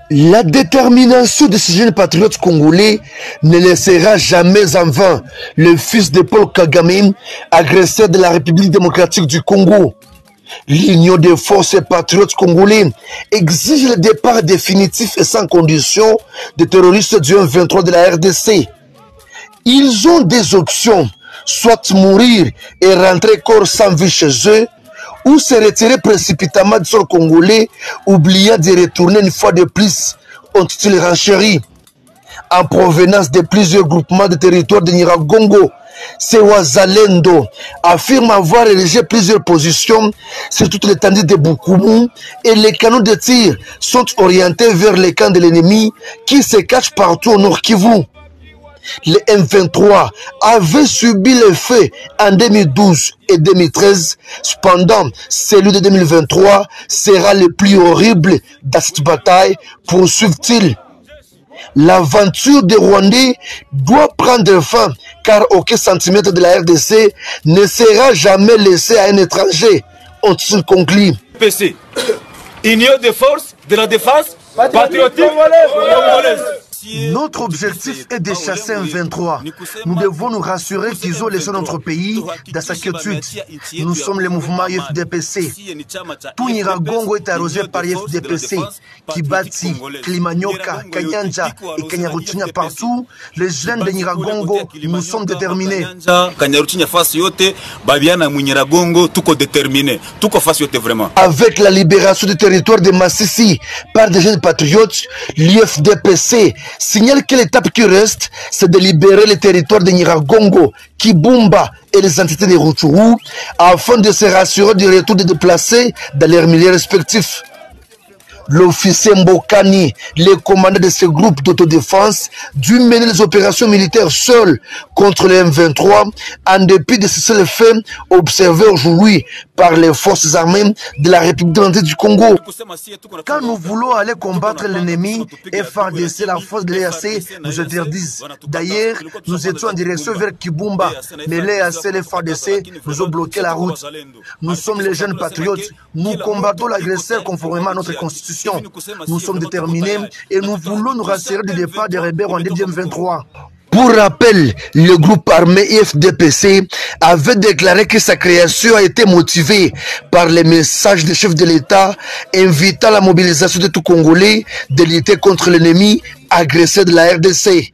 La détermination de ces jeunes patriotes congolais ne laissera jamais en vain le fils de Paul Kagame, agresseur de la République démocratique du Congo. L'Union des forces patriotes congolais exige le départ définitif et sans condition des terroristes du M23 de la RDC. Ils ont des options, soit mourir et rentrer corps sans vie chez eux, ou se retirer précipitamment du sol congolais, oubliant de retourner une fois de plus, ont-ils renchéri. En provenance de plusieurs groupements de territoire de Nyiragongo, Sewazalendo affirme avoir érigé plusieurs positions sur toute l'étendue de Bukumu et les canons de tir sont orientés vers les camps de l'ennemi qui se cachent partout au Nord Kivu. Le M23 avait subi les faits en 2012 et 2013. Cependant, celui de 2023 sera le plus horrible dans cette bataille, poursuivent-ils. L'aventure des Rwandais doit prendre fin car aucun centimètre de la RDC ne sera jamais laissé à un étranger, ont-ils conclu. PC, Union des forces de la défense patriotique congolaise. Notre objectif est de chasser un 23. Nous devons nous rassurer qu'ils ont laissé notre pays dans sa quiétude. Nous sommes le mouvement UFDPC. Tout Nyiragongo est arrosé par UFDPC. Kibati, Klimanyoka, Kanyanja et Kanyaruchinya partout, les jeunes de Nyiragongo, nous sommes déterminés. Avec la libération du territoire de Massissi par des jeunes patriotes, l'UFDPC signale que l'étape qui reste, c'est de libérer le territoire de Nyiragongo, Kibumba et les entités de Rutshuru afin de se rassurer du retour des déplacés dans leurs milieux respectifs. L'officier Mbokani, le commandant de ce groupe d'autodéfense, dut mener les opérations militaires seul contre les M23 en dépit de ce seul fait observé aujourd'hui par les forces armées de la République démocratique du Congo. Quand nous voulons aller combattre l'ennemi, FARDC, la force de l'EAC nous interdisent. D'ailleurs, nous étions en direction vers Kibumba, mais l'EAC et les FARDC nous ont bloqué la route. Nous sommes les jeunes patriotes, nous combattons l'agresseur conformément à notre constitution. Nous sommes déterminés et nous voulons nous rassurer du départ des rebelles rwandais du M23. Pour rappel, le groupe armé IFDPC avait déclaré que sa création a été motivée par les messages des chefs de l'État invitant la mobilisation de tout Congolais de lutter contre l'ennemi agressé de la RDC.